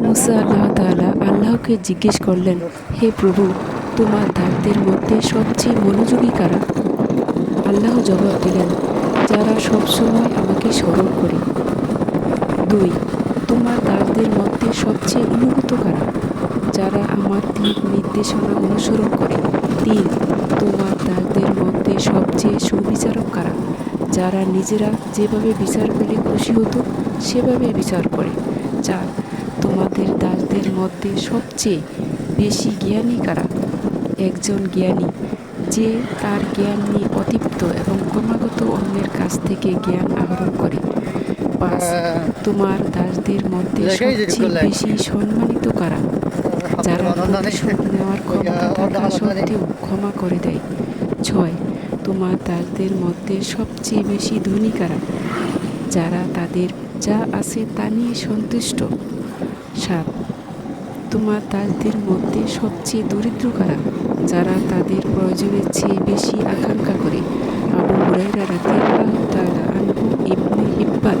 মুসা আল্লাহকে জিজ্ঞেস করলেন, হে প্রভু, তোমার দাসদের মধ্যে সবচেয়ে মনোযোগী কারা? আল্লাহ জবাব দিলেন, যারা সবসময় আমাকে স্মরণ করে। 2, তোমার দাসদের মধ্যে সবচেয়ে অনুগত কারা? যারা আমার দিক নির্দেশনা অনুসরণ করে। 3, তোমার দাসদের মধ্যে সবচেয়ে সুবিচারক কারা? যারা নিজেরা যেভাবে বিচার পেলে খুশি হতো সেভাবে বিচার করে। 4, তোমাদের দাসদের মধ্যে সবচেয়ে বেশি জ্ঞানী কারা? একজন জ্ঞানী, যে তার জ্ঞান নিয়ে অতৃপ্ত এবং ক্রমাগত অন্যের কাছ থেকে জ্ঞান আহরণ করে। 5, তোমার দাসদের মধ্যে সবচেয়ে বেশি সম্মানিত কারা? যারা প্রতিশোধ নেওয়ার ক্ষমতা থাকা সত্ত্বেও ক্ষমা করে দেয়। 6, তোমার দাসদের মধ্যে সবচেয়ে বেশি ধনী কারা? যারা তাদের যা আছে তা নিয়ে সন্তুষ্ট। 7, তোমার দাসদের মধ্যে সবচেয়ে দরিদ্র কারা? যারা তাদের প্রয়োজনের চেয়ে বেশি আকাঙ্ক্ষা করে। আবু হুরায়রা রাদিয়াল্লাহু তাআলা আনহু, ইবনে হিব্বান।